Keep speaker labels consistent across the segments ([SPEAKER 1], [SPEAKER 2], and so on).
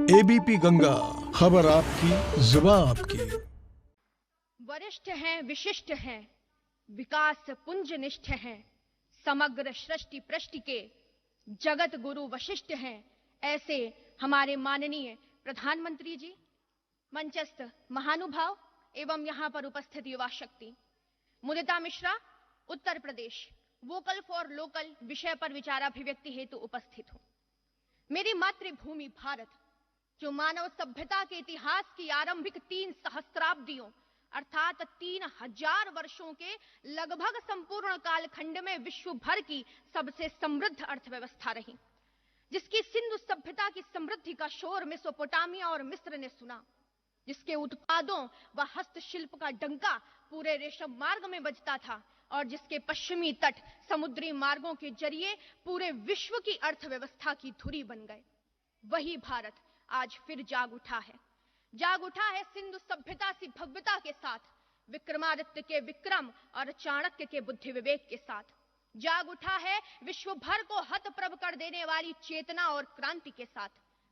[SPEAKER 1] ABP Ganga, खबर आपकी, जुबान आपकी।
[SPEAKER 2] वरिष्ठ हैं, विशिष्ट हैं, विकास पुंज निष्ठ हैं, समग्र सृष्टि पृष्ठ के जगत गुरु वशिष्ठ हैं, ऐसे हमारे माननीय प्रधानमंत्री जी, मंचस्थ महानुभाव एवं यहां पर उपस्थित युवा शक्ति। Mudita Mishra, Uttar Pradesh, vocal for local विषय पर विचाराभिव्यक्ति हेतु उपस्थित हूं। मेरी मातृभूमि भारत, जो मानव सभ्यता के इतिहास की आरंभिक 3 सहस्राब्दियों अर्थात 3000 वर्षों के लगभग संपूर्ण कालखंड में विश्व भर की सबसे समृद्ध अर्थव्यवस्था रही, जिसकी सिंधु सभ्यता की समृद्धि का शोर मेसोपोटामिया और मिस्र ने सुना, जिसके उत्पादों व हस्तशिल्प का डंका पूरे रेशम मार्ग में बजता था और जिसके पश्चिमी तट समुद्री मार्गों के जरिए पूरे विश्व की अर्थव्यवस्था की धुरी बन गए। वही भारत आज फिर जाग उठा है सिंधु सभ्यता सी भव्यता के साथ, विक्रमादित्य के विक्रम और चाणक्य के बुद्धि विवेक के साथ। जाग उठा है विश्व भर को हतप्रभ कर देने वाली चेतना और क्रांति के साथ।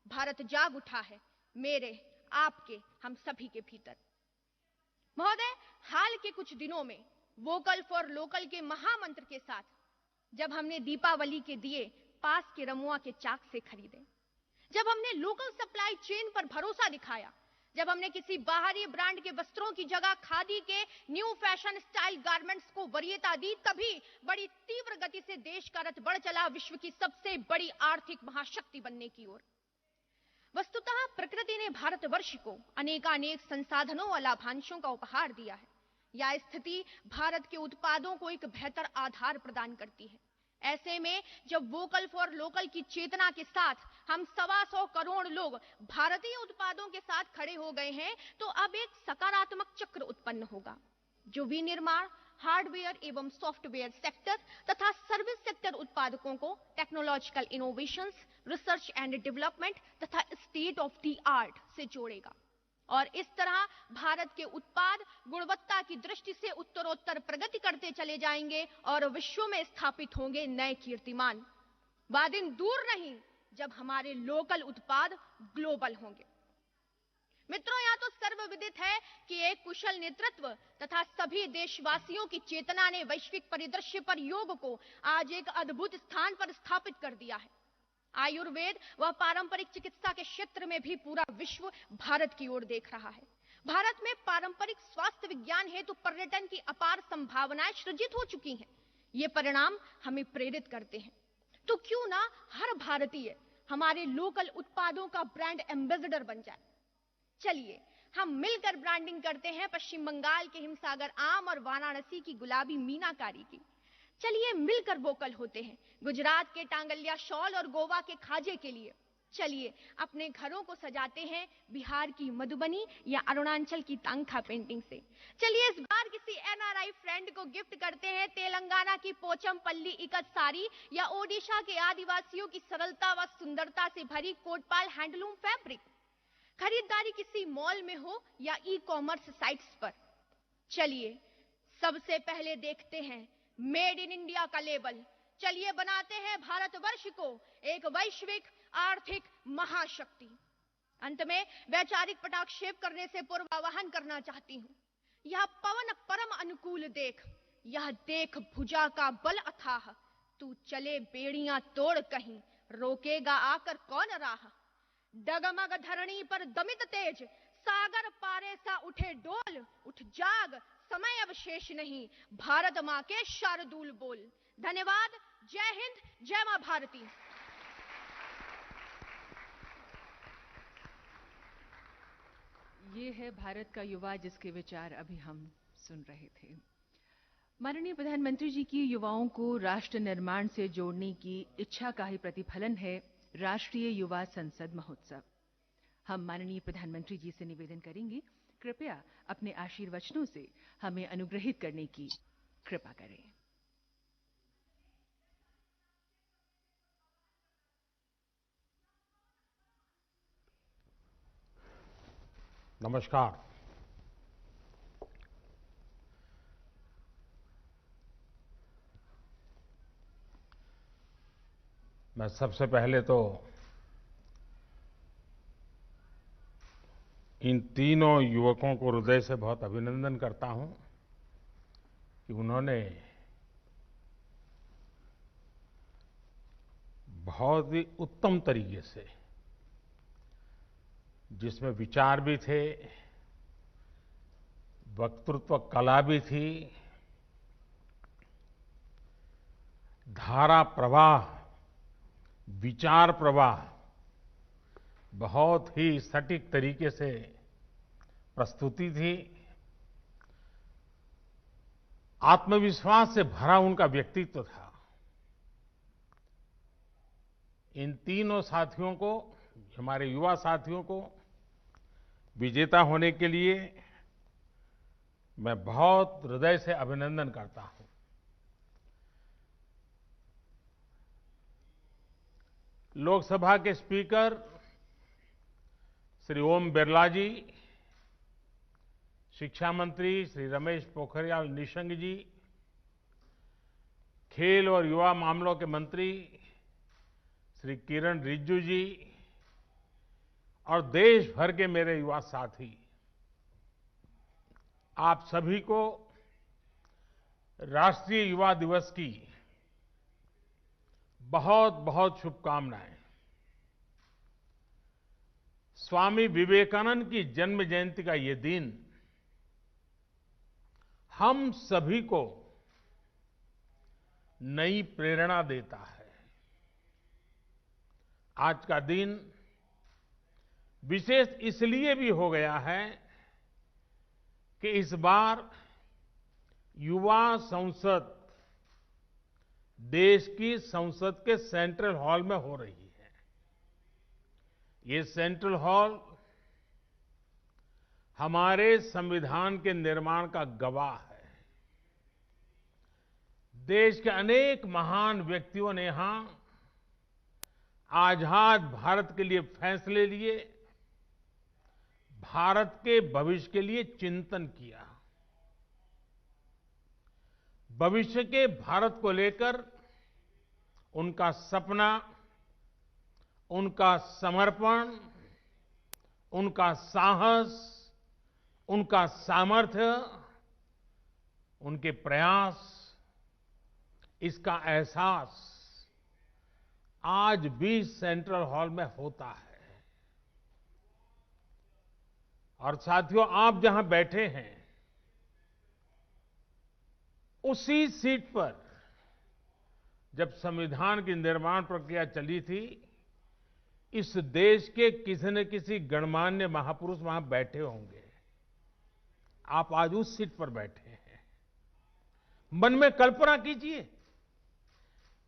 [SPEAKER 2] भारत जाग उठा है मेरे, आपके, हम सभी के भीतर। महोदय, हाल के कुछ दिनों में वोकल फॉर लोकल के महामंत्र के साथ जब हमने दीपावली के दिए पास के रमुआ के चाक से खरीदे, जब हमने लोकल सप्लाई चेन पर भरोसा दिखाया, जब हमने किसी बाहरी ब्रांड के वस्त्रों की जगह खादी के न्यू फैशन स्टाइल गारमेंट्स को वरीयता दी, तभी बड़ी तीव्र गति से देश का रथ बढ़ चला विश्व की सबसे बड़ी आर्थिक महाशक्ति बनने की ओर। वस्तुतः प्रकृति ने भारतवर्ष को अनेकानेक संसाधनों और लाभांशों का उपहार दिया है। यह स्थिति भारत के उत्पादों को एक बेहतर आधार प्रदान करती है। ऐसे में जब वोकल फॉर लोकल की चेतना के साथ हम 125 करोड़ लोग भारतीय उत्पादों के साथ खड़े हो गए हैं, तो अब एक सकारात्मक चक्र उत्पन्न होगा, जो विनिर्माण, हार्डवेयर एवं सॉफ्टवेयर सेक्टर तथा सर्विस सेक्टर उत्पादकों को technological innovations, research and development तथा स्टेट ऑफ द आर्ट से जोड़ेगा और इस तरह भारत के उत्पाद गुणवत्ता की दृष्टि से उत्तरोत्तर प्रगति करते चले जाएंगे और विश्व में स्थापित होंगे नए कीर्तिमान। वह दिन दूर नहीं जब हमारे लोकल उत्पाद ग्लोबल होंगे। मित्रों, यह तो सर्वविदित है कि एक कुशल नेतृत्व तथा सभी देशवासियों की चेतना ने वैश्विक परिदृश्य पर योग को आज एक अद्भुत स्थान पर स्थापित कर दिया है। आयुर्वेद व पारंपरिक चिकित्सा के क्षेत्र में भी पूरा विश्व भारत की ओर देख रहा है। भारत में पारंपरिक स्वास्थ्य विज्ञान हेतु पर्यटन की अपार संभावनाएं सृजित हो चुकी हैं। ये परिणाम हमें प्रेरित करते हैं। तो क्यों ना हर भारतीय हमारे लोकल उत्पादों का ब्रांड एम्बेसडर बन जाए। चलिए हम मिलकर ब्रांडिंग करते हैं पश्चिम बंगाल के हिमसागर आम और वाराणसी की गुलाबी मीनाकारी की। चलिए मिलकर वोकल होते हैं गुजरात के टांगलिया शॉल और गोवा के खाजे के लिए। चलिए अपने घरों को सजाते हैं बिहार की मधुबनी या अरुणाचल की तांखा पेंटिंग से। चलिए इस बार किसी एनआरआई फ्रेंड को गिफ्ट करते हैं तेलंगाना की पोचमपल्ली इकत साड़ी या ओडिशा के आदिवासियों की सरलता व सुंदरता से भरी कोटपाल हैंडलूम फैब्रिक। खरीदारी किसी मॉल में हो या ई कॉमर्स साइट्स पर, चलिए सबसे पहले देखते हैं मेड इन इंडिया का लेबल। चलिए बनाते हैं भारतवर्ष को एक वैश्विक आर्थिक महाशक्ति। अंत में वैचारिक पटाक्षेप करने से पूर्व आह्वान करना चाहती हूं। यह पवन परम अनुकूल देख, यह देख भुजा का बल अथाह, तू चले बेड़ियां तोड़ कहीं, रोकेगा आकर कौन राह। डगमग धरणी पर दमित तेज, सागर पारे सा उठे डोल, उठ जाग समय अब शेष नहीं, भारत मां के शार्दूल बोल। धन्यवाद। जय हिंद, जय मां भारती।
[SPEAKER 3] ये है भारत का युवा जिसके विचार अभी हम सुन रहे थे। माननीय प्रधानमंत्री जी की युवाओं को राष्ट्र निर्माण से जोड़ने की इच्छा का ही प्रतिफलन है राष्ट्रीय युवा संसद महोत्सव। हम माननीय प्रधानमंत्री जी से निवेदन करेंगे, कृपया अपने आशीर्वचनों से हमें अनुग्रहित करने की कृपा करें।
[SPEAKER 4] नमस्कार। मैं सबसे पहले तो इन तीनों युवकों को हृदय से बहुत अभिनंदन करता हूं कि उन्होंने बहुत ही उत्तम तरीके से, जिसमें विचार भी थे, वक्तृत्व कला भी थी, धारा प्रवाह, विचार प्रवाह बहुत ही सटीक तरीके से प्रस्तुति थी। आत्मविश्वास से भरा उनका व्यक्तित्व था। इन तीनों साथियों को, हमारे युवा साथियों को विजेता होने के लिए मैं बहुत हृदय से अभिनंदन करता हूं। लोकसभा के स्पीकर श्री ओम बिरला जी, शिक्षा मंत्री श्री रमेश पोखरियाल निशंक जी, खेल और युवा मामलों के मंत्री श्री किरण रिजिजू जी और देश भर के मेरे युवा साथी, आप सभी को राष्ट्रीय युवा दिवस की बहुत बहुत शुभकामनाएं। स्वामी विवेकानंद की जन्म जयंती का ये दिन हम सभी को नई प्रेरणा देता है। आज का दिन विशेष इसलिए भी हो गया है कि इस बार युवा संसद देश की संसद के सेंट्रल हॉल में हो रही है। ये सेंट्रल हॉल हमारे संविधान के निर्माण का गवाह है। देश के अनेक महान व्यक्तियों ने यहां आजाद भारत के लिए फैसले लिए, भारत के भविष्य के लिए चिंतन किया। भविष्य के भारत को लेकर उनका सपना, उनका समर्पण, उनका साहस, उनका सामर्थ्य, उनके प्रयास, इसका एहसास आज भी सेंट्रल हॉल में होता है। और साथियों, आप जहां बैठे हैं उसी सीट पर जब संविधान की निर्माण प्रक्रिया चली थी, इस देश के किसी न किसी गणमान्य महापुरुष वहां बैठे होंगे। आप आज उस सीट पर बैठे हैं। मन में कल्पना कीजिए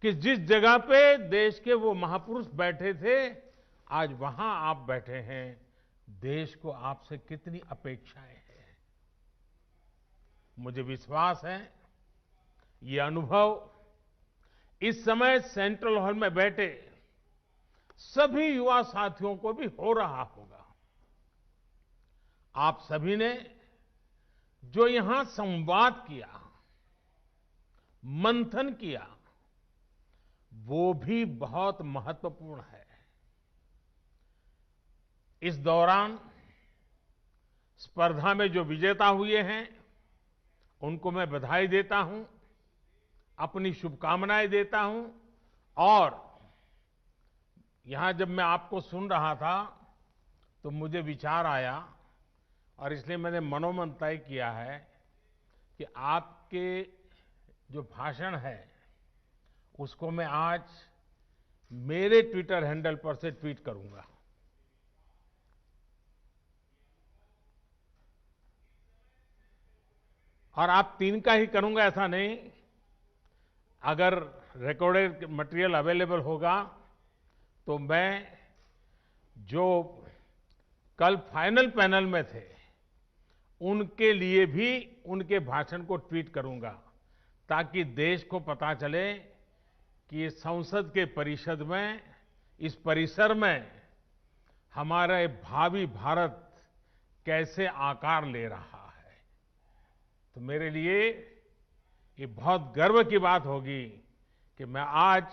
[SPEAKER 4] कि जिस जगह पे देश के वो महापुरुष बैठे थे, आज वहां आप बैठे हैं। देश को आपसे कितनी अपेक्षाएं हैं। मुझे विश्वास है ये अनुभव इस समय सेंट्रल हॉल में बैठे सभी युवा साथियों को भी हो रहा होगा। आप सभी ने जो यहां संवाद किया, मंथन किया, वो भी बहुत महत्वपूर्ण है। इस दौरान स्पर्धा में जो विजेता हुए हैं उनको मैं बधाई देता हूं, अपनी शुभकामनाएं देता हूं। और यहां जब मैं आपको सुन रहा था तो मुझे विचार आया और इसलिए मैंने मनोमन तय किया है कि आपके जो भाषण है उसको मैं आज मेरे ट्विटर हैंडल पर से ट्वीट करूंगा। और आप तीन का ही करूंगा ऐसा नहीं, अगर रिकॉर्डेड मटेरियल अवेलेबल होगा तो मैं जो कल फाइनल पैनल में थे उनके लिए भी उनके भाषण को ट्वीट करूंगा, ताकि देश को पता चले कि संसद के परिषद में, इस परिसर में हमारा भावी भारत कैसे आकार ले रहा है। तो मेरे लिए ये बहुत गर्व की बात होगी कि मैं आज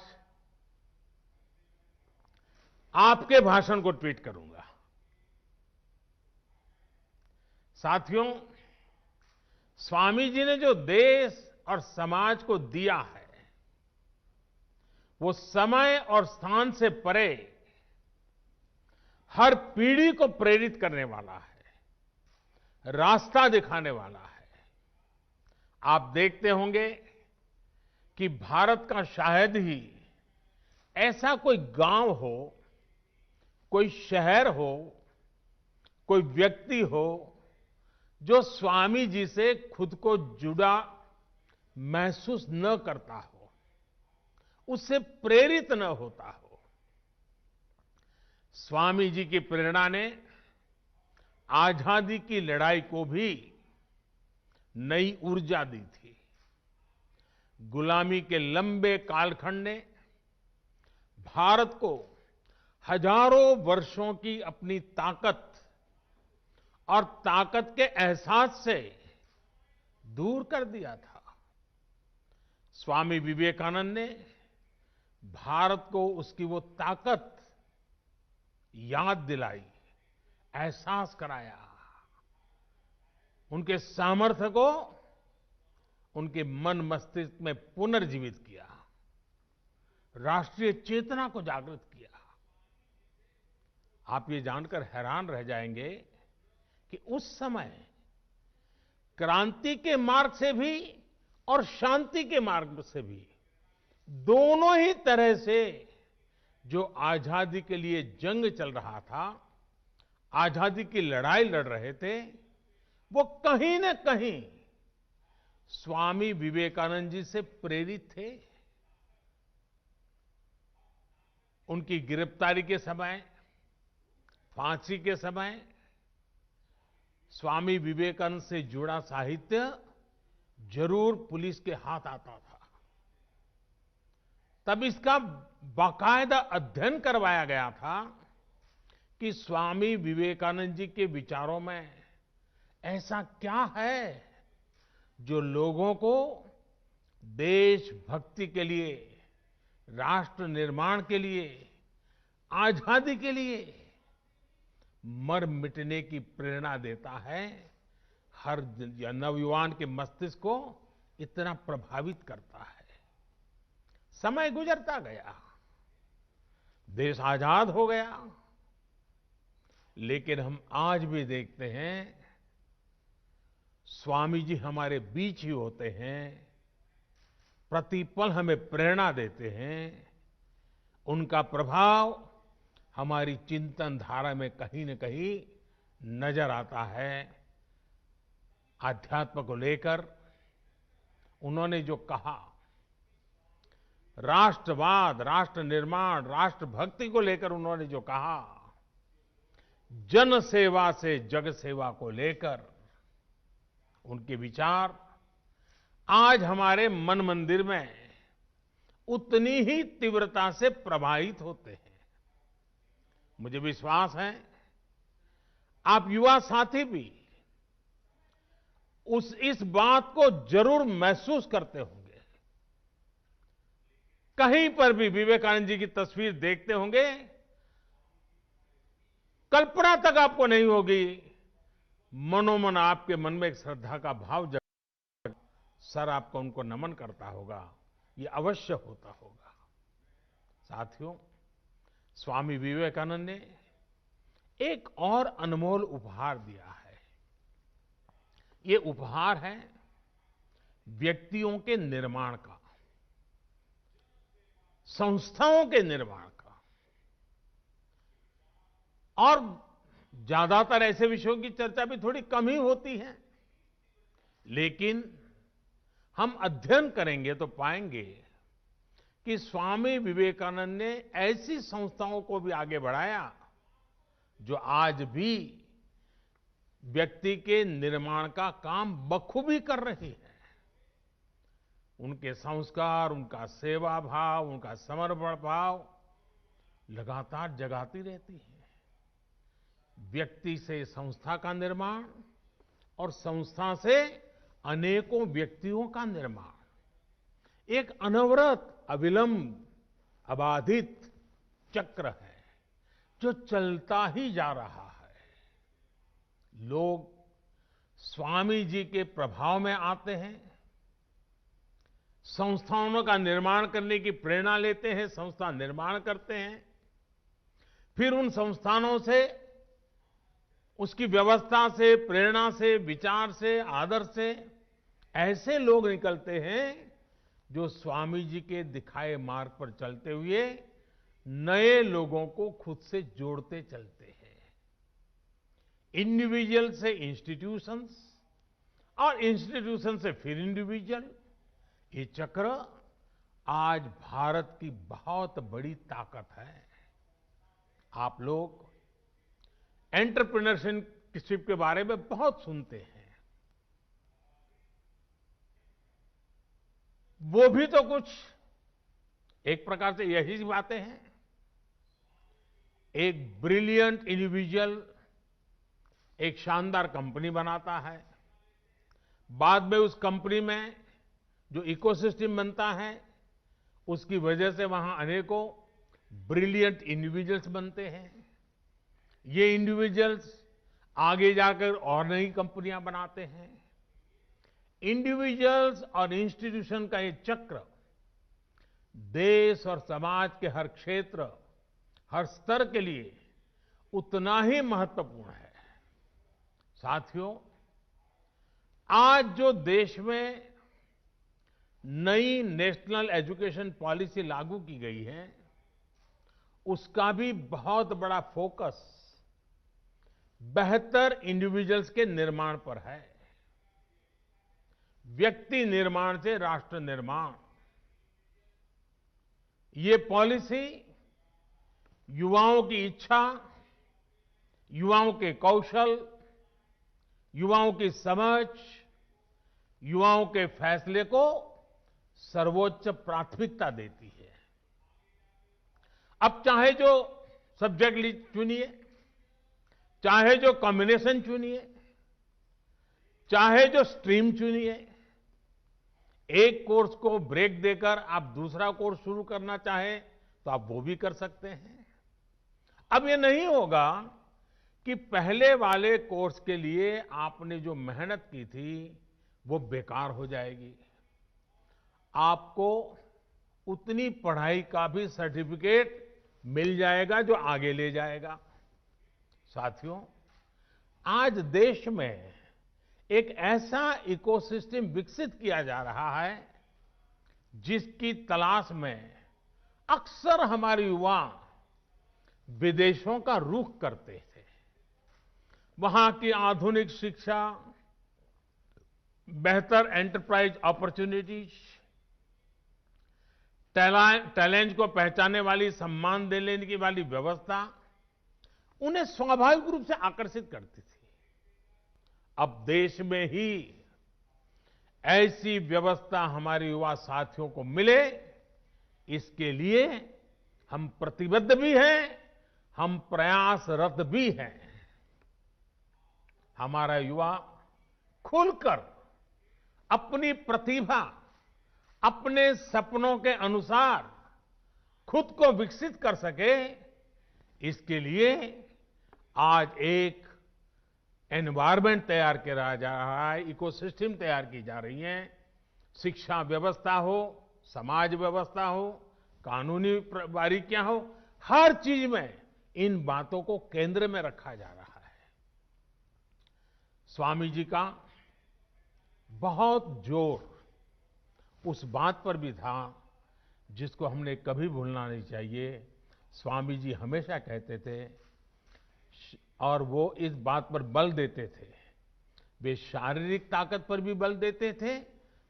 [SPEAKER 4] आपके भाषण को ट्वीट करूंगा। साथियों, स्वामी जी ने जो देश और समाज को दिया है, वो समय और स्थान से परे हर पीढ़ी को प्रेरित करने वाला है, रास्ता दिखाने वाला है। आप देखते होंगे कि भारत का शायद ही ऐसा कोई गांव हो, कोई शहर हो, कोई व्यक्ति हो जो स्वामी जी से खुद को जुड़ा महसूस न करता हो, उससे प्रेरित न होता हो। स्वामी जी की प्रेरणा ने आजादी की लड़ाई को भी नई ऊर्जा दी थी। गुलामी के लंबे कालखंड ने भारत को हजारों वर्षों की अपनी ताकत और ताकत के एहसास से दूर कर दिया था। स्वामी विवेकानंद ने भारत को उसकी वो ताकत याद दिलाई, एहसास कराया, उनके सामर्थ्य को उनके मन मस्तिष्क में पुनर्जीवित किया, राष्ट्रीय चेतना को जागृत किया। आप ये जानकर हैरान रह जाएंगे कि उस समय क्रांति के मार्ग से भी और शांति के मार्ग से भी, दोनों ही तरह से जो आजादी के लिए जंग चल रहा था, आजादी की लड़ाई लड़ रहे थे, वो कहीं न कहीं स्वामी विवेकानंद जी से प्रेरित थे। उनकी गिरफ्तारी के समय, फांसी के समय स्वामी विवेकानंद से जुड़ा साहित्य जरूर पुलिस के हाथ आता था। तब इसका बाकायदा अध्ययन करवाया गया था कि स्वामी विवेकानंद जी के विचारों में ऐसा क्या है जो लोगों को देशभक्ति के लिए, राष्ट्र निर्माण के लिए, आजादी के लिए मर मिटने की प्रेरणा देता है, हर नवयुवान के मस्तिष्क को इतना प्रभावित करता है। समय गुजरता गया, देश आजाद हो गया, लेकिन हम आज भी देखते हैं स्वामी जी हमारे बीच ही होते हैं, प्रतिपल हमें प्रेरणा देते हैं। उनका प्रभाव हमारी चिंतन धारा में कहीं न कहीं नजर आता है। आध्यात्म को लेकर उन्होंने जो कहा, राष्ट्रवाद, राष्ट्र निर्माण, राष्ट्रभक्ति को लेकर उन्होंने जो कहा, जन सेवा से जग सेवा को लेकर उनके विचार आज हमारे मन मंदिर में उतनी ही तीव्रता से प्रभावित होते हैं। मुझे विश्वास है आप युवा साथी भी इस बात को जरूर महसूस करते होंगे। कहीं पर भी विवेकानंद जी की तस्वीर देखते होंगे, कल्पना तक आपको नहीं होगी, मनोमन आपके मन में एक श्रद्धा का भाव जग, सर आपको उनको नमन करता होगा, ये अवश्य होता होगा। साथियों, स्वामी विवेकानंद ने एक और अनमोल उपहार दिया है। ये उपहार है व्यक्तियों के निर्माण का, संस्थाओं के निर्माण का। और ज्यादातर ऐसे विषयों की चर्चा भी थोड़ी कम ही होती है, लेकिन हम अध्ययन करेंगे तो पाएंगे कि स्वामी विवेकानंद ने ऐसी संस्थाओं को भी आगे बढ़ाया जो आज भी व्यक्ति के निर्माण का काम बखूबी कर रही है। उनके संस्कार, उनका सेवा भाव, उनका समर्पण भाव लगातार जगाती रहती है। व्यक्ति से संस्था का निर्माण और संस्था से अनेकों व्यक्तियों का निर्माण एक अनवरत, अविलंब, अबाधित चक्र है जो चलता ही जा रहा है। लोग स्वामी जी के प्रभाव में आते हैं, संस्थानों का निर्माण करने की प्रेरणा लेते हैं, संस्था निर्माण करते हैं, फिर उन संस्थानों से, उसकी व्यवस्था से, प्रेरणा से, विचार से, आदर्श से ऐसे लोग निकलते हैं जो स्वामी जी के दिखाए मार्ग पर चलते हुए नए लोगों को खुद से जोड़ते चलते हैं। इंडिविजुअल से इंस्टीट्यूशंस और इंस्टीट्यूशन से फिर इंडिविजुअल, ये चक्र आज भारत की बहुत बड़ी ताकत है। आप लोग एंटरप्रेन्योरशिप के बारे में बहुत सुनते हैं। वो भी तो कुछ एक प्रकार से यही बातें हैं। एक ब्रिलियंट इंडिविजुअल एक शानदार कंपनी बनाता है, बाद में उस कंपनी में जो इकोसिस्टम बनता है, उसकी वजह से वहां अनेकों ब्रिलियंट इंडिविजुअल्स बनते हैं। ये इंडिविजुअल्स आगे जाकर और नई कंपनियां बनाते हैं। इंडिविजुअल्स और इंस्टीट्यूशन का ये चक्र देश और समाज के हर क्षेत्र, हर स्तर के लिए उतना ही महत्वपूर्ण है। साथियों, आज जो देश में नई नेशनल एजुकेशन पॉलिसी लागू की गई है, उसका भी बहुत बड़ा फोकस बेहतर इंडिविजुअल्स के निर्माण पर है। व्यक्ति निर्माण से राष्ट्र निर्माण, ये पॉलिसी युवाओं की इच्छा, युवाओं के कौशल, युवाओं की समझ, युवाओं के फैसले को सर्वोच्च प्राथमिकता देती है। अब चाहे जो सब्जेक्ट चुनिए, चाहे जो कॉम्बिनेशन चुनिए, चाहे जो स्ट्रीम चुनिए, एक कोर्स को ब्रेक देकर आप दूसरा कोर्स शुरू करना चाहें तो आप वो भी कर सकते हैं। अब ये नहीं होगा कि पहले वाले कोर्स के लिए आपने जो मेहनत की थी वो बेकार हो जाएगी। आपको उतनी पढ़ाई का भी सर्टिफिकेट मिल जाएगा जो आगे ले जाएगा। साथियों, आज देश में एक ऐसा इकोसिस्टम विकसित किया जा रहा है जिसकी तलाश में अक्सर हमारे युवा विदेशों का रुख करते थे। वहां की आधुनिक शिक्षा, बेहतर एंटरप्राइज अपॉर्चुनिटीज, टैलेंट को पहचानने वाली, सम्मान देने की वाली व्यवस्था उन्हें स्वाभाविक रूप से आकर्षित करती थी। अब देश में ही ऐसी व्यवस्था हमारे युवा साथियों को मिले, इसके लिए हम प्रतिबद्ध भी हैं, हम प्रयासरत भी हैं। हमारा युवा खुलकर अपनी प्रतिभा, अपने सपनों के अनुसार खुद को विकसित कर सके, इसके लिए आज एक एनवायरनमेंट तैयार किया जा रहा है, इकोसिस्टम तैयार की जा रही है। शिक्षा व्यवस्था हो, समाज व्यवस्था हो, कानूनी बारीकियां हो, हर चीज में इन बातों को केंद्र में रखा जा रहा है। स्वामी जी का बहुत जोर उस बात पर भी था जिसको हमने कभी भूलना नहीं चाहिए। स्वामी जी हमेशा कहते थे और वो इस बात पर बल देते थे, वे शारीरिक ताकत पर भी बल देते थे,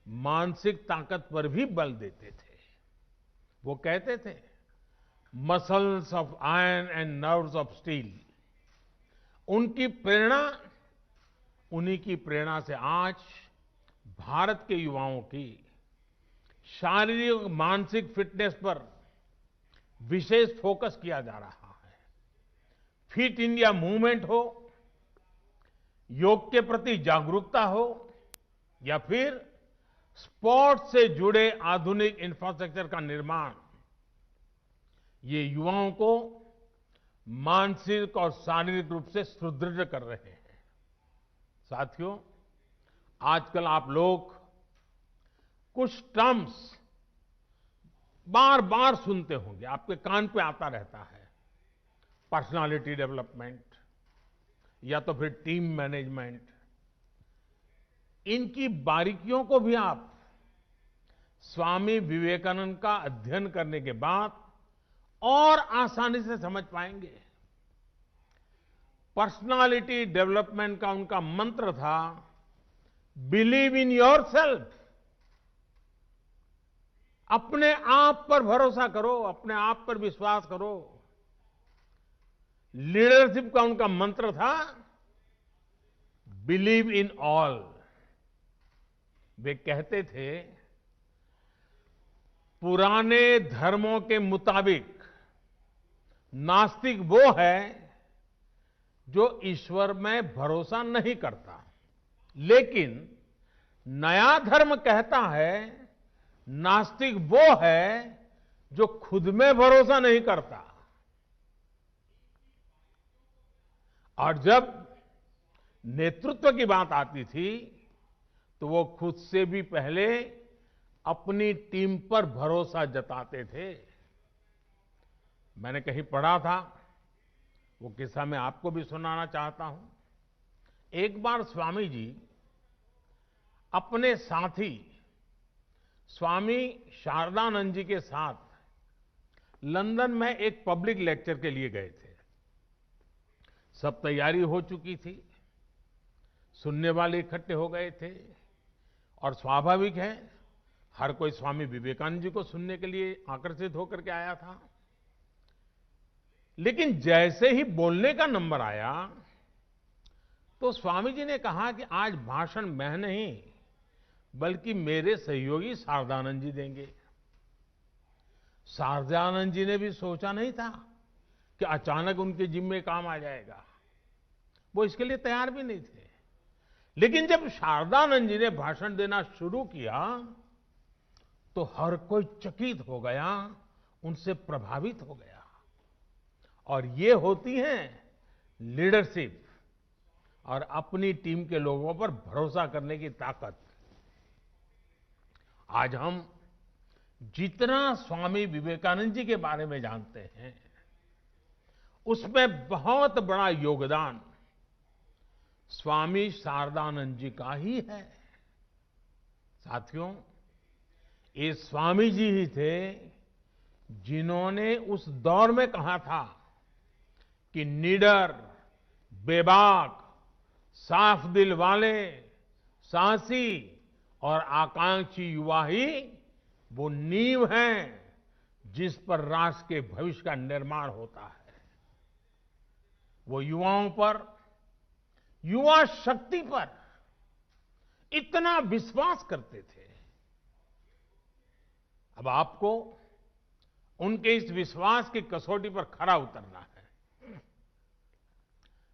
[SPEAKER 4] मानसिक ताकत पर भी बल देते थे। वो कहते थे, muscles of iron and nerves of steel. उनकी प्रेरणा, उन्हीं की प्रेरणा से आज भारत के युवाओं की शारीरिक मानसिक फिटनेस पर विशेष फोकस किया जा रहा है। फिट इंडिया मूवमेंट हो, योग के प्रति जागरूकता हो, या फिर स्पोर्ट्स से जुड़े आधुनिक इंफ्रास्ट्रक्चर का निर्माण, ये युवाओं को मानसिक और शारीरिक रूप से सुदृढ़ कर रहे हैं। साथियों, आजकल आप लोग कुछ टर्म्स बार बार सुनते होंगे, आपके कान पे आता रहता है। पर्सनालिटी डेवलपमेंट या तो फिर टीम मैनेजमेंट। इनकी बारीकियों को भी आप स्वामी विवेकानंद का अध्ययन करने के बाद और आसानी से समझ पाएंगे। पर्सनालिटी डेवलपमेंट का उनका मंत्र था, बिलीव इन योरसेल्फ। अपने आप पर भरोसा करो, अपने आप पर विश्वास करो। लीडरशिप का उनका मंत्र था, बिलीव इन ऑल। वे कहते थे, पुराने धर्मों के मुताबिक नास्तिक वो है जो ईश्वर में भरोसा नहीं करता, लेकिन नया धर्म कहता है नास्तिक वो है जो खुद में भरोसा नहीं करता। और जब नेतृत्व की बात आती थी तो वो खुद से भी पहले अपनी टीम पर भरोसा जताते थे। मैंने कहीं पढ़ा था, वो किस्सा मैं आपको भी सुनाना चाहता हूं। एक बार स्वामी जी अपने साथी स्वामी शारदानंद जी के साथ लंदन में एक पब्लिक लेक्चर के लिए गए थे। सब तैयारी हो चुकी थी, सुनने वाले इकट्ठे हो गए थे और स्वाभाविक है हर कोई स्वामी विवेकानंद जी को सुनने के लिए आकर्षित होकर के आया था। लेकिन जैसे ही बोलने का नंबर आया तो स्वामी जी ने कहा कि आज भाषण मैं नहीं बल्कि मेरे सहयोगी शारदानंद जी देंगे। शारदानंद जी ने भी सोचा नहीं था कि अचानक उनके जिम्मे काम आ जाएगा। वो इसके लिए तैयार भी नहीं थे। लेकिन जब शारदानंद जी ने भाषण देना शुरू किया तो हर कोई चकित हो गया, उनसे प्रभावित हो गया। और ये होती है लीडरशिप और अपनी टीम के लोगों पर भरोसा करने की ताकत। आज हम जितना स्वामी विवेकानंद जी के बारे में जानते हैं, उसमें बहुत बड़ा योगदान स्वामी शारदानंद जी का ही है। साथियों, ये स्वामी जी ही थे जिन्होंने उस दौर में कहा था कि निडर, बेबाक, साफ दिल वाले, साहसी और आकांक्षी युवा ही वो नींव हैं जिस पर राष्ट्र के भविष्य का निर्माण होता है। वो युवाओं पर, युवा शक्ति पर इतना विश्वास करते थे। अब आपको उनके इस विश्वास की कसौटी पर खरा उतरना है।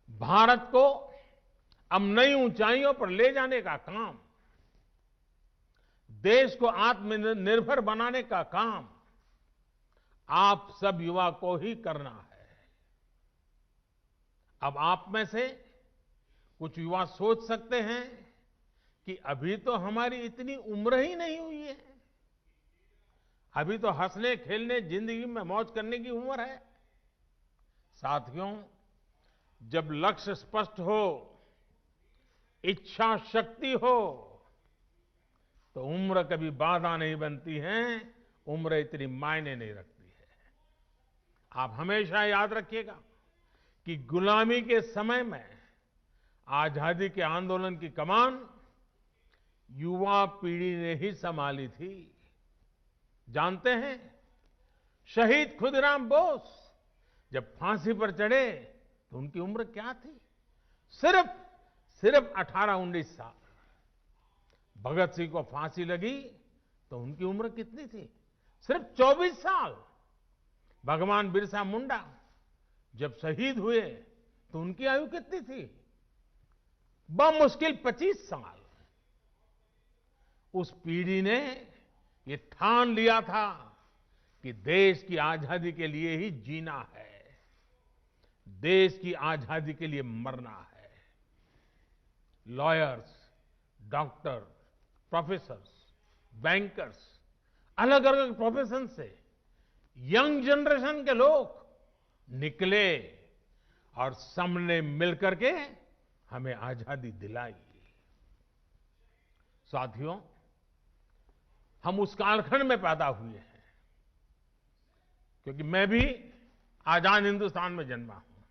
[SPEAKER 4] भारत को अब नई ऊंचाइयों पर ले जाने का काम, देश को आत्मनिर्भर बनाने का काम आप सब युवा को ही करना है। अब आप में से कुछ युवा सोच सकते हैं कि अभी तो हमारी इतनी उम्र ही नहीं हुई है, अभी तो हंसने खेलने जिंदगी में मौज करने की उम्र है। साथियों, जब लक्ष्य स्पष्ट हो, इच्छा शक्ति हो, तो उम्र कभी बाधा नहीं बनती है, उम्र इतनी मायने नहीं रखती है। आप हमेशा याद रखिएगा कि गुलामी के समय में आजादी के आंदोलन की कमान युवा पीढ़ी ने ही संभाली थी। जानते हैं, शहीद खुदीराम बोस जब फांसी पर चढ़े तो उनकी उम्र क्या थी? सिर्फ 18-19 साल। भगत सिंह को फांसी लगी तो उनकी उम्र कितनी थी? सिर्फ 24 साल। भगवान बिरसा मुंडा जब शहीद हुए तो उनकी आयु कितनी थी? बमुश्किल 25 साल। उस पीढ़ी ने ये ठान लिया था कि देश की आजादी के लिए ही जीना है, देश की आजादी के लिए मरना है। लॉयर्स, डॉक्टर, प्रोफेसर्स, बैंकर्स, अलग अलग प्रोफेशन से यंग जनरेशन के लोग निकले और सबने मिलकर के हमें आजादी दिलाई। साथियों, हम उस कालखंड में पैदा हुए हैं, क्योंकि मैं भी आजाद हिंदुस्तान में जन्मा हूं।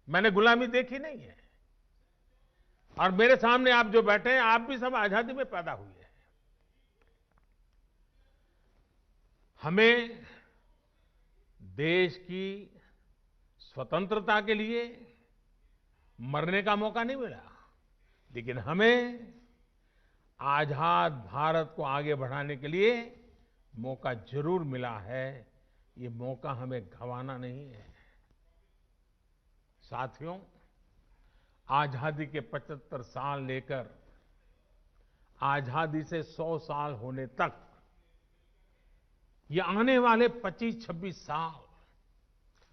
[SPEAKER 4] मैंने गुलामी देखी नहीं है, और मेरे सामने आप जो बैठे हैं, आप भी सब आजादी में पैदा हुए हैं। हमें देश की स्वतंत्रता के लिए मरने का मौका नहीं मिला, लेकिन हमें आजाद भारत को आगे बढ़ाने के लिए मौका जरूर मिला है। ये मौका हमें गंवाना नहीं है। साथियों, आजादी के 75 साल लेकर आजादी से 100 साल होने तक, ये आने वाले 25-26 साल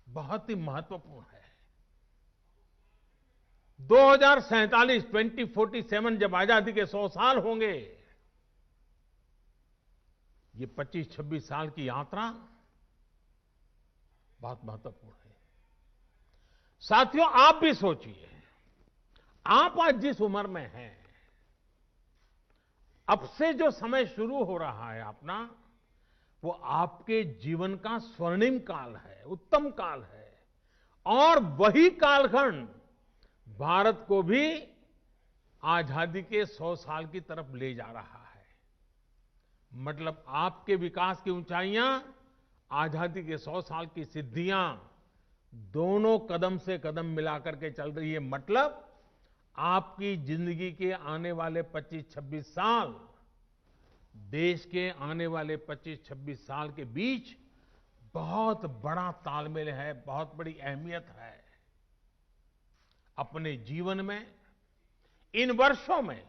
[SPEAKER 4] बहुत ही महत्वपूर्ण है। 2047 जब आजादी के 100 साल होंगे, ये 25-26 साल की यात्रा बहुत महत्वपूर्ण है। साथियों, आप भी सोचिए, आप आज जिस उम्र में हैं, अब से जो समय शुरू हो रहा है अपना, वो आपके जीवन का स्वर्णिम काल है, उत्तम काल है। और वही कालखंड भारत को भी आजादी के 100 साल की तरफ ले जा रहा है। मतलब आपके विकास की ऊंचाइयां, आजादी के 100 साल की सिद्धियां, दोनों कदम से कदम मिलाकर के चल रही है। मतलब आपकी जिंदगी के आने वाले 25-26 साल, देश के आने वाले 25-26 साल के बीच बहुत बड़ा तालमेल है, बहुत बड़ी अहमियत है। अपने जीवन में इन वर्षों में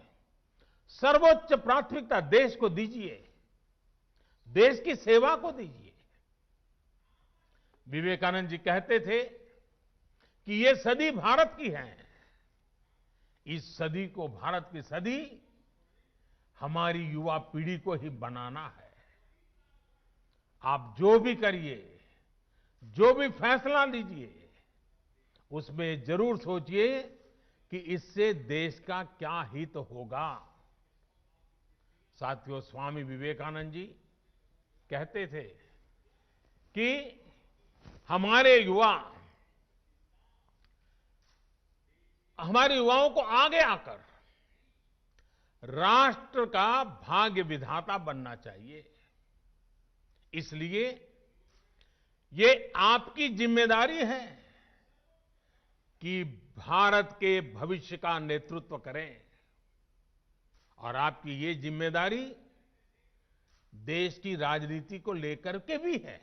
[SPEAKER 4] सर्वोच्च प्राथमिकता देश को दीजिए, देश की सेवा को दीजिए। विवेकानंद जी कहते थे कि ये सदी भारत की है। इस सदी को, भारत की सदी, हमारी युवा पीढ़ी को ही बनाना है। आप जो भी करिए, जो भी फैसला लीजिए, उसमें जरूर सोचिए कि इससे देश का क्या हित होगा। साथियों, स्वामी विवेकानंद जी कहते थे कि हमारे युवाओं को आगे आकर राष्ट्र का भाग्य विधाता बनना चाहिए। इसलिए ये आपकी जिम्मेदारी है कि भारत के भविष्य का नेतृत्व करें। और आपकी ये जिम्मेदारी देश की राजनीति को लेकर के भी है,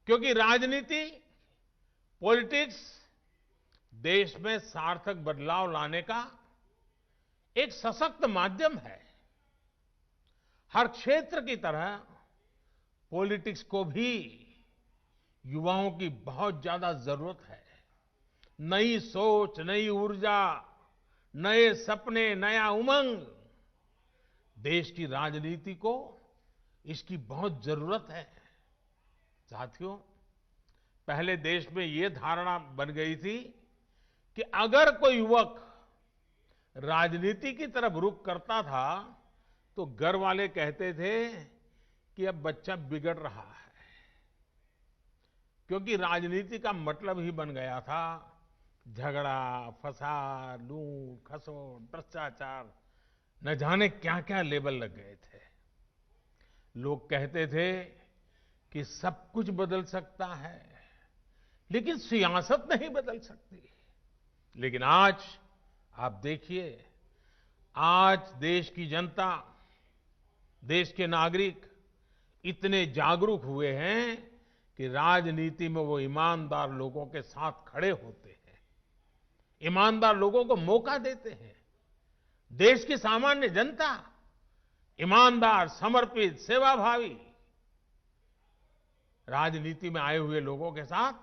[SPEAKER 4] क्योंकि राजनीति, पॉलिटिक्स देश में सार्थक बदलाव लाने का एक सशक्त माध्यम है। हर क्षेत्र की तरह पॉलिटिक्स को भी युवाओं की बहुत ज्यादा जरूरत है। नई सोच, नई ऊर्जा, नए सपने, नया उमंग, देश की राजनीति को इसकी बहुत जरूरत है। साथियों, पहले देश में ये धारणा बन गई थी कि अगर कोई युवक राजनीति की तरफ रुख करता था तो घर वाले कहते थे कि अब बच्चा बिगड़ रहा है, क्योंकि राजनीति का मतलब ही बन गया था झगड़ा, फसाद, लूट, खसोट, भ्रष्टाचार, न जाने क्या क्या लेबल लग गए थे। लोग कहते थे कि सब कुछ बदल सकता है, लेकिन सियासत नहीं बदल सकती। लेकिन आज आप देखिए, आज देश की जनता, देश के नागरिक इतने जागरूक हुए हैं कि राजनीति में वो ईमानदार लोगों के साथ खड़े होते हैं, ईमानदार लोगों को मौका देते हैं। देश की सामान्य जनता ईमानदार, समर्पित, सेवाभावी राजनीति में आए हुए लोगों के साथ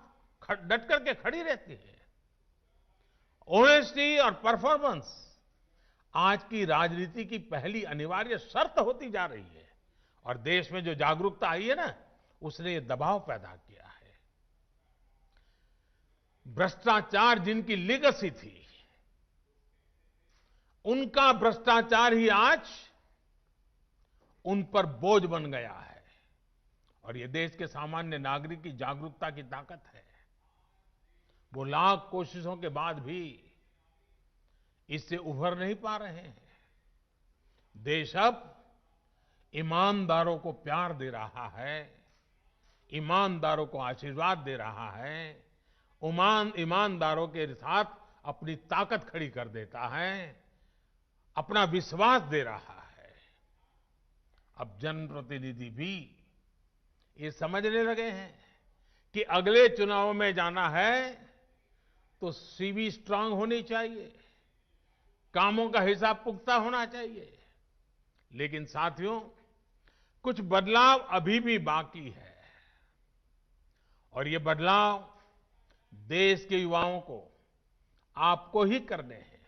[SPEAKER 4] डट करके खड़ी रहती है। ऑनेस्टी और परफॉर्मेंस आज की राजनीति की पहली अनिवार्य शर्त होती जा रही है और देश में जो जागरूकता आई है ना, उसने ये दबाव पैदा किया है। भ्रष्टाचार जिनकी लीगेसी थी, उनका भ्रष्टाचार ही आज उन पर बोझ बन गया है और ये देश के सामान्य नागरिक की जागरूकता की ताकत है। वो लाख कोशिशों के बाद भी इससे उभर नहीं पा रहे हैं। देश अब ईमानदारों को प्यार दे रहा है, ईमानदारों को आशीर्वाद दे रहा है, ईमानदारों के साथ अपनी ताकत खड़ी कर देता है, अपना विश्वास दे रहा है। अब जनप्रतिनिधि भी ये समझने लगे हैं कि अगले चुनाव में जाना है तो सीवी स्ट्रांग होनी चाहिए, कामों का हिसाब पुख्ता होना चाहिए। लेकिन साथियों, कुछ बदलाव अभी भी बाकी है और ये बदलाव देश के युवाओं को, आपको ही करने हैं।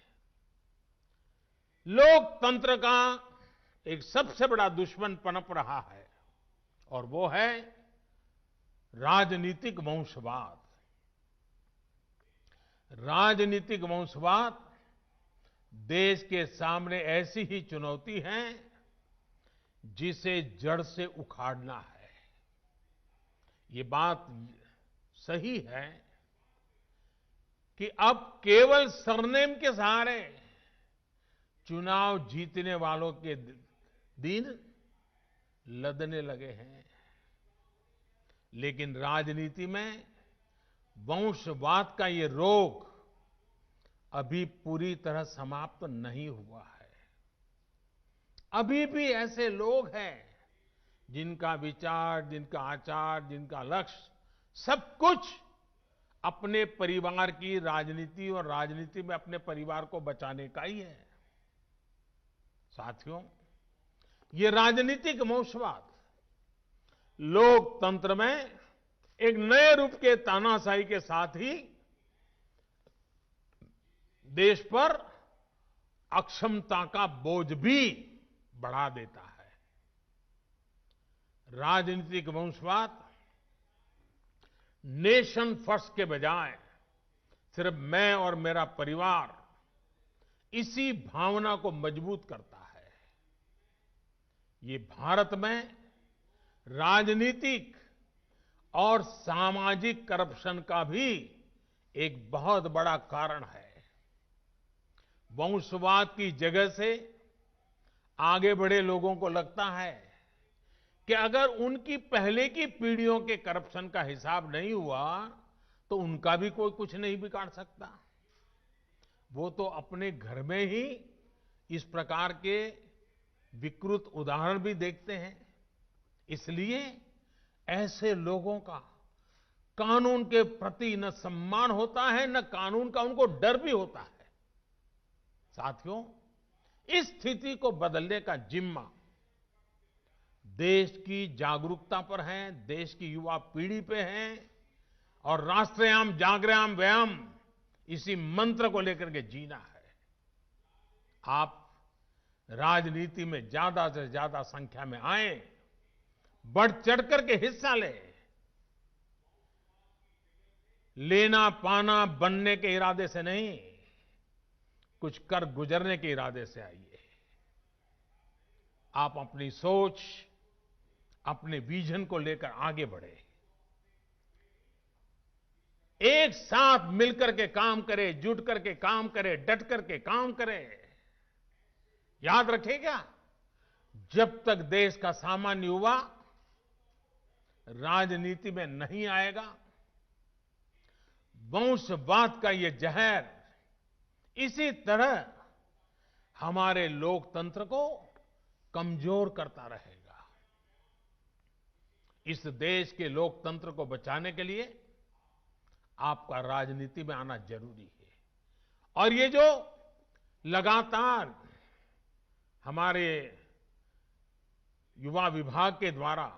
[SPEAKER 4] लोकतंत्र का एक सबसे बड़ा दुश्मन पनप रहा है और वो है राजनीतिक वंशवाद। राजनीतिक वंशवाद देश के सामने ऐसी ही चुनौती है जिसे जड़ से उखाड़ना है। ये बात सही है कि अब केवल सरनेम के सहारे चुनाव जीतने वालों के दिन लदने लगे हैं, लेकिन राजनीति में वंशवाद का ये रोग अभी पूरी तरह समाप्त नहीं हुआ है। अभी भी ऐसे लोग हैं जिनका विचार, जिनका आचार, जिनका लक्ष्य सब कुछ अपने परिवार की राजनीति और राजनीति में अपने परिवार को बचाने का ही है। साथियों, ये राजनीतिक वंशवाद लोकतंत्र में एक नए रूप के तानाशाही के साथ ही देश पर अक्षमता का बोझ भी बढ़ा देता है। राजनीतिक वंशवाद नेशन फर्स्ट के बजाय सिर्फ मैं और मेरा परिवार, इसी भावना को मजबूत करता है। ये भारत में राजनीतिक और सामाजिक करप्शन का भी एक बहुत बड़ा कारण है। वंशवाद की जगह से आगे बढ़े लोगों को लगता है कि अगर उनकी पहले की पीढ़ियों के करप्शन का हिसाब नहीं हुआ तो उनका भी कोई कुछ नहीं बिगाड़ सकता। वो तो अपने घर में ही इस प्रकार के विकृत उदाहरण भी देखते हैं। इसलिए ऐसे लोगों का कानून के प्रति न सम्मान होता है, न कानून का उनको डर भी होता है। साथियों, इस स्थिति को बदलने का जिम्मा देश की जागरूकता पर है, देश की युवा पीढ़ी पे है और राष्ट्रयाम जागरयाम व्यायाम इसी मंत्र को लेकर के जीना है। आप राजनीति में ज्यादा से ज्यादा संख्या में आए, बढ़ चढ़कर के हिस्सा लेना पाना बनने के इरादे से नहीं, कुछ कर गुजरने के इरादे से आइए। आप अपनी सोच, अपने विजन को लेकर आगे बढ़े, एक साथ मिलकर के काम करें, जुट करके काम करें, डट करके काम करें। याद रखिएगा, जब तक देश का सामान्य युवा राजनीति में नहीं आएगा, वंशवाद का ये जहर इसी तरह हमारे लोकतंत्र को कमजोर करता रहेगा। इस देश के लोकतंत्र को बचाने के लिए आपका राजनीति में आना जरूरी है। और ये जो लगातार हमारे युवा विभाग के द्वारा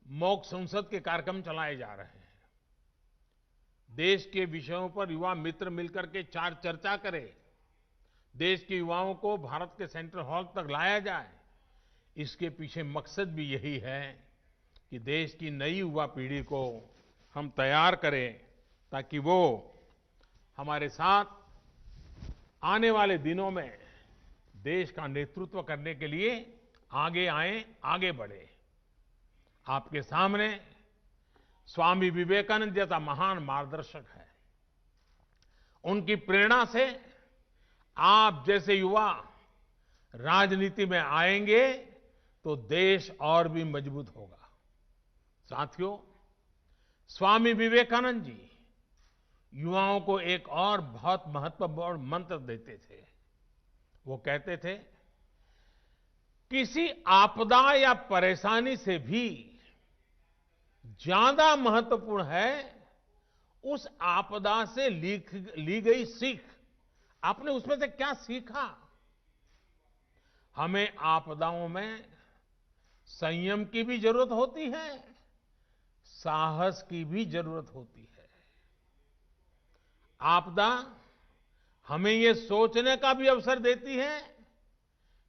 [SPEAKER 4] मॉक संसद के कार्यक्रम चलाए जा रहे हैं, देश के विषयों पर युवा मित्र मिलकर के चर्चा करें, देश के युवाओं को भारत के सेंट्रल हॉल तक लाया जाए। इसके पीछे मकसद भी यही है कि देश की नई युवा पीढ़ी को हम तैयार करें ताकि वो हमारे साथ आने वाले दिनों में देश का नेतृत्व करने के लिए आगे आए, आगे बढ़े। आपके सामने स्वामी विवेकानंद जैसा महान मार्गदर्शक है। उनकी प्रेरणा से आप जैसे युवा राजनीति में आएंगे तो देश और भी मजबूत होगा। साथियों, स्वामी विवेकानंद जी युवाओं को एक और बहुत महत्वपूर्ण मंत्र देते थे। वो कहते थे, किसी आपदा या परेशानी से भी ज्यादा महत्वपूर्ण है उस आपदा से ली गई सीख। आपने उसमें से क्या सीखा? हमें आपदाओं में संयम की भी जरूरत होती है, साहस की भी जरूरत होती है। आपदा हमें ये सोचने का भी अवसर देती है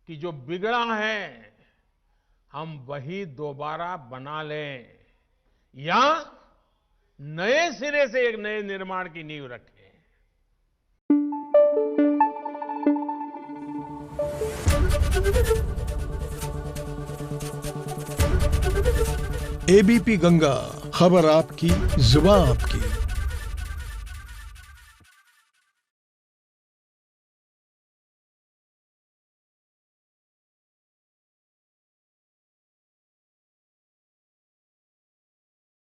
[SPEAKER 4] कि जो बिगड़ा है हम वही दोबारा बना लें या नए सिरे से एक नए निर्माण की नींव रखें।
[SPEAKER 1] एबीपी गंगा, खबर आपकी, जुबान आपकी।